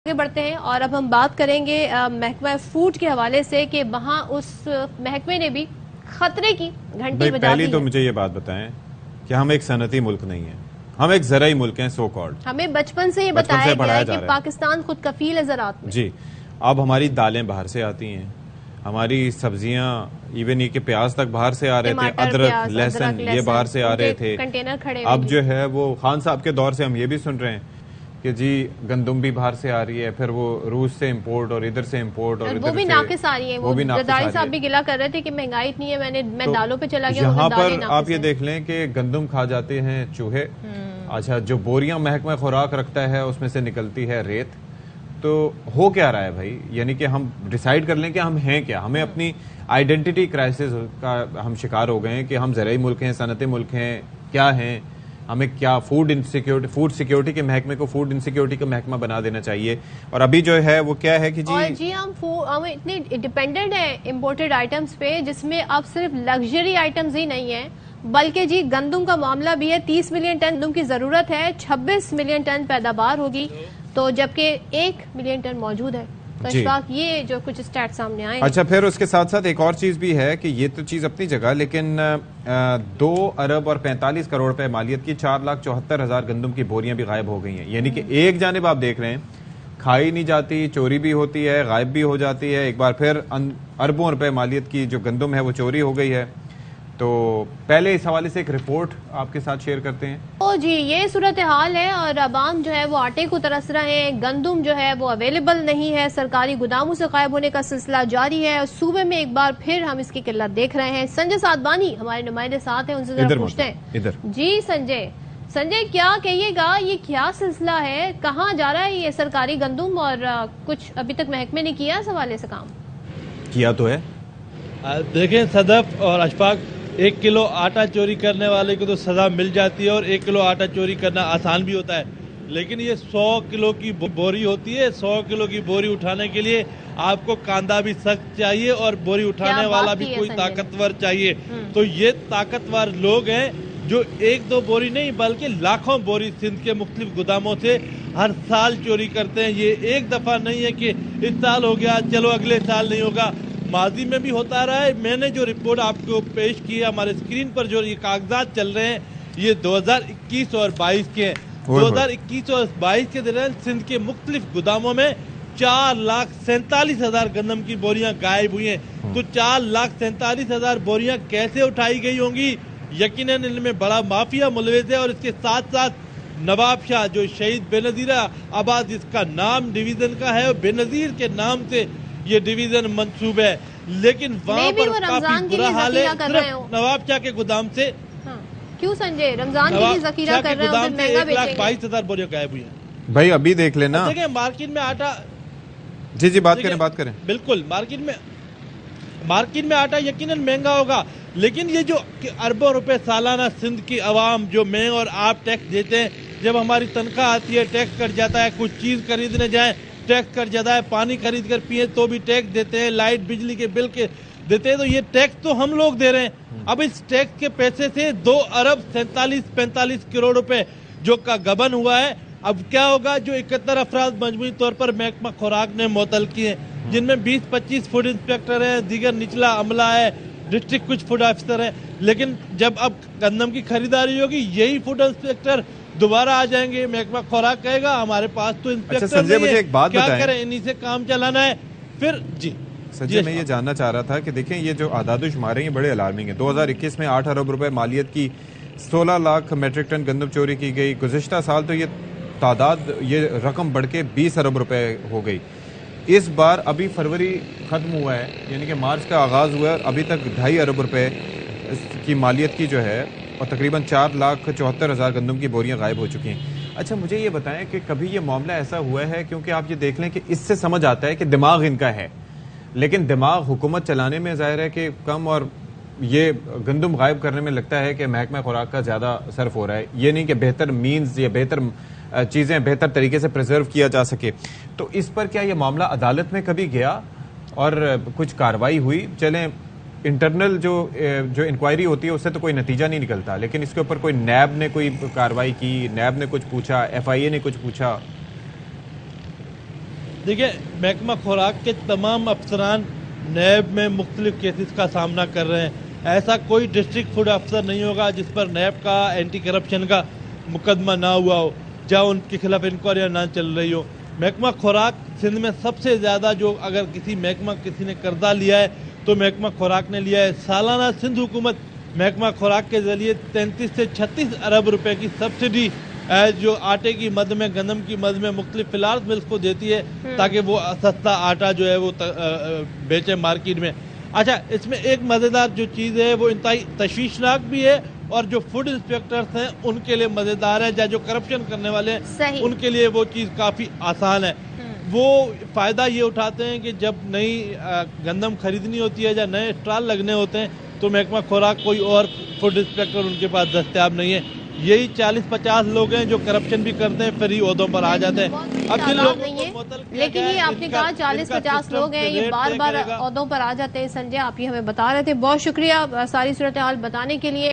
آگے بڑھتے ہیں اور اب ہم بات کریں گے محکمہ فوڈ کے حوالے سے کہ وہاں اس محکمے نے بھی خطرے کی گھنٹی بجا دی ہے۔ پہلی تو مجھے یہ بات بتائیں کہ ہم ایک صنعتی ملک نہیں ہیں، ہم ایک زرعی ملک ہیں سو کالڈ۔ ہمیں بچپن سے یہ بتایا گیا ہے کہ پاکستان خود کفیل ہے زراعت میں۔ جی، اب ہماری دالیں باہر سے آتی ہیں، ہماری سبزیاں ایون یہ کہ پیاز تک باہر سے آ رہے تھے، ادرک لہسن یہ باہر سے آ رہے تھے۔ کنٹینر کھڑے اب جو ہے وہ خان صاحب کے دور سے ہم یہ بھی سن رہے ہیں کہ جی گندم بھی باہر سے آ رہی ہے، پھر وہ روس سے امپورٹ اور ادھر سے امپورٹ اور وہ بھی ناقص آ رہی ہے۔ وہ زرداری صاحب بھی گلا کر رہے تھے کہ مہنگائی اتنی ہے، میں دالوں پہ چلا گیا۔ یہاں پر آپ یہ دیکھ لیں کہ گندم کھا جاتے ہیں چوہے، اچھا جو بوریاں محکمہ خوراک رکھتا ہے اس میں سے نکلتی ہے ریت۔ تو ہو کیا رہا ہے بھائی؟ یعنی کہ ہم ڈیسائیڈ کر لیں کہ ہم ہیں کیا، ہمیں اپنی آئیڈینٹی کرائسس کا ہم شکار ہو گئے ہیں کہ ہم زرعی ملک ہیں، صنعتی ملک ہیں، کیا ہیں، ہمیں کیا فوڈ سیکیورٹی کے محکمے کو فوڈ انسیکیورٹی کا محکمہ بنا دینا چاہیے۔ اور ابھی جو ہے وہ کیا ہے کہ جی ہم اتنے ڈیپینڈنٹ ہیں امپورٹڈ آئٹمز پہ، جس میں اب صرف لگژری آئٹمز ہی نہیں ہیں بلکہ جی گندم کا معاملہ بھی ہے۔ 30 ملین ٹن گندم کی ضرورت ہے، 26 ملین ٹن پیداوار ہوگی، تو جبکہ 1 ملین ٹن موجود ہے۔ یہ جو کچھ اسٹیٹ سامنے آئے۔ اچھا پھر اس کے ساتھ ساتھ ایک اور چیز بھی ہے کہ یہ تو چیز اپنی جگہ، لیکن 2 ارب اور 45 کروڑ روپے مالیت کی 4,74,000 گندم کی بوریاں بھی غائب ہو گئی ہیں۔ یعنی کہ ایک جانب آپ دیکھ رہے ہیں کھائی نہیں جاتی، چوری بھی ہوتی ہے، غائب بھی ہو جاتی ہے، ایک بار پھر اربوں روپے مالیت کی جو گندم ہے وہ چوری ہو گئی ہے۔ تو پہلے اس حوالے سے ایک رپورٹ آپ کے ساتھ شیئر کرتے ہیں۔ جی یہ صورتحال ہے اور عوام جو ہے وہ آٹے کو ترس رہے ہیں، گندم جو ہے وہ اویلیبل نہیں ہے، سرکاری گوداموں سے غائب ہونے کا سلسلہ جاری ہے اور صوبے میں ایک بار پھر ہم اس کی قلت دیکھ رہے ہیں۔ سنجے سادبانی ہمارے نمائندے ساتھ ہیں، ان سے ذرا پوچھتے ہیں۔ جی سنجے کیا کہیے گا، یہ کیا سلسلہ ہے، کہاں جا رہا ہے یہ سرکاری گندم، اور کچھ ابھی تک محکمے نے کیا اس حوالے سے کام؟ کیا تو ہے، دیکھیں صدف اور اشفاق، 1 کلو آٹا چوری کرنے والے کو تو سزا مل جاتی ہے اور 1 کلو آٹا چوری کرنا آسان بھی ہوتا ہے، لیکن یہ 100 کلو کی بوری ہوتی ہے۔ 100 کلو کی بوری اٹھانے کے لیے آپ کو کاندھا بھی سخت چاہیے اور بوری اٹھانے والا بھی کوئی طاقتور چاہیے۔ تو یہ طاقتور لوگ ہیں جو 1-2 بوری نہیں بلکہ لاکھوں بوری سندھ کے مختلف گوداموں سے ہر سال چوری کرتے ہیں۔ یہ ایک دفعہ نہیں ہے کہ اس سال ہو گیا چلو اگلے سال نہیں ہوگا، ماضی میں بھی ہوتا رہا ہے۔ میں نے جو رپورٹ آپ کو پیش کی ہے، ہمارے اسکرین پر جو یہ کاغذات چل رہے ہیں، یہ 2021 اور 22 کے ہیں۔ 2021 اور 22 کے دوران سندھ کے مختلف گوداموں میں 4,47,000 گندم کی بوریاں غائب ہوئی ہیں۔ تو 4,47,000 بوریاں کیسے اٹھائی گئی ہوں گی؟ یقیناً ان میں بڑا مافیا ملوث ہے، اور اس کے ساتھ ساتھ نواب شاہ جو شہید بے نظیر آباد جس کا نام ڈویژن کا ہے، بے نظیر کے نام سے یہ ڈویژن منصوب ہے، لیکن وہاں پر کافی برا حال ہے۔ صرف نواب شاہ کے گودام سے کیوں سنجے رمضان کے لیے ذخیرہ کر رہے ہیں، پھر مہنگا بیچیں گے؟ 1,22,000 بوریاں غائب ہوئی ہیں بھائی۔ ابھی دیکھ لینا، دیکھیں مارکیٹ میں آٹا، جی بات کریں بالکل مارکیٹ میں آٹا یقیناً مہنگا ہوگا، لیکن یہ جو اربوں روپے سالانہ سندھ کی عوام جو میں اور آپ ٹیکس دیتے ہیں، جب ہماری تنخواہ آتی ہے ٹیکس کٹ جاتا ہے، کچھ چیز خریدنے جائیں ٹیکس کٹ جاتا ہے، پانی خرید کر پیئیں تو بھی ٹیکس دیتے ہیں، لائٹ بجلی کے بل کے دیتے ہیں، تو یہ ٹیکس تو ہم لوگ دے رہے ہیں۔ اب اس ٹیکس کے پیسے سے 2 ارب 47-45 کروڑ روپے جو کا گبن ہوا ہے۔ اب کیا ہوگا؟ جو 71 افراد مجموعی طور پر محکمہ خوراک نے معطل کیے ہیں، جن میں 20-25 فوڈ انسپیکٹر ہیں، دیگر نچلا عملہ ہے، ڈسٹرکٹ کچھ فوڈ آفیسر ہیں، لیکن جب اب گندم کی خریداری ہوگی یہی فوڈ انسپیکٹر دوبارہ آ جائیں گے، محکمہ خوراک کہے گا ہمارے پاس تو انسپیکٹر نہیں ہے، کیا کریں، انہی سے کام چلانا ہے۔ پھر سنجے میں یہ جاننا چاہ رہا تھا کہ دیکھیں یہ جو اعداد و شمار ہیں یہ بڑے الارمنگ ہیں۔ 2021 میں 8 ارب روپے مالیت کی 16 لاکھ میٹرک ٹن گندم چوری کی گئی۔ گزشتہ سال تو یہ تعداد، یہ رقم بڑھ کے 20 ارب روپے ہو گئی۔ اس بار ابھی فروری ختم ہوا ہے، یعنی کہ مارچ کا آغاز ہوا ہے اور ابھی تک 2.5 ارب روپے کی مالیت کی جو ہے، اور تقریباً 4,74,000 گندم کی بوریاں غائب ہو چکی ہیں۔ اچھا مجھے یہ بتائیں کہ کبھی یہ معاملہ ایسا ہوا ہے، کیونکہ آپ یہ دیکھ لیں کہ اس سے سمجھ آتا ہے کہ دماغ ان کا ہے، لیکن دماغ حکومت چلانے میں ظاہر ہے کہ کم، اور یہ گندم غائب کرنے میں لگتا ہے کہ محکمہ خوراک کا زیادہ صرف ہو رہا ہے۔ یہ نہیں کہ بہتر مینز یا بہتر چیزیں بہتر طریقے سے پریزرو کیا جا سکے۔ تو اس پر کیا یہ معاملہ عدالت میں کبھی گیا اور کچھ کارروائی ہوئی؟ چلیں انٹرنل جو انکوائری ہوتی ہے اس سے تو کوئی نتیجہ نہیں نکلتا، لیکن اس کے اوپر کوئی نیب نے کوئی کارروائی کی، نیب نے کچھ پوچھا، FIA نے کچھ پوچھا؟ دیکھیں محکمہ خوراک کے تمام افسران نیب میں مختلف کیسز کا سامنا کر رہے ہیں. ایسا کوئی ڈسٹرکٹ فوڈ افسر نہیں ہوگا جس پر نیب کا اینٹی کرپشن کا مقدمہ نہ ہوا ہو, جہاں ان کے خلاف انکوائریاں نہ چل رہی ہو. محکمہ خوراک سندھ میں سب سے زیادہ جو اگر کسی نے قرضہ لیا ہے تو محکمہ خوراک نے لیا ہے. سالانہ سندھ حکومت محکمہ خوراک کے ذریعے 33 سے 36 ارب روپے کی سبسڈی جو آٹے کی مد میں, گندم کی مد میں مختلف فلارز ملز کو دیتی ہے تاکہ وہ سستا آٹا جو ہے وہ بیچے مارکیٹ میں. اچھا, اس میں ایک مزیدار جو چیز ہے وہ انتہائی تشویشناک بھی ہے اور جو فوڈ انسپیکٹرز ہیں ان کے لیے مزیدار ہے, جو کرپشن کرنے والے ہیں ان کے لیے وہ چیز کافی آسان ہے. وہ فائدہ یہ اٹھاتے ہیں کہ جب نئی گندم خریدنی ہوتی ہے یا نئے اسٹال لگنے ہوتے ہیں تو محکمہ خوراک کوئی اور فوڈ انسپیکٹر ان کے پاس دستیاب نہیں ہے. یہی 40-50 لوگ ہیں جو کرپشن بھی کرتے ہیں, پھر ہی عہدوں پر آ جاتے ہیں. اب جن لوگوں کو معطل کیا لیکن یہ آپ نے کہا 40-50 لوگ ہیں, یہ بار بار عہدوں پر آ جاتے ہیں. سنجے, آپ یہ ہمیں بتا رہے تھے, بہت شکریہ ساری صورتحال بتانے کے لیے.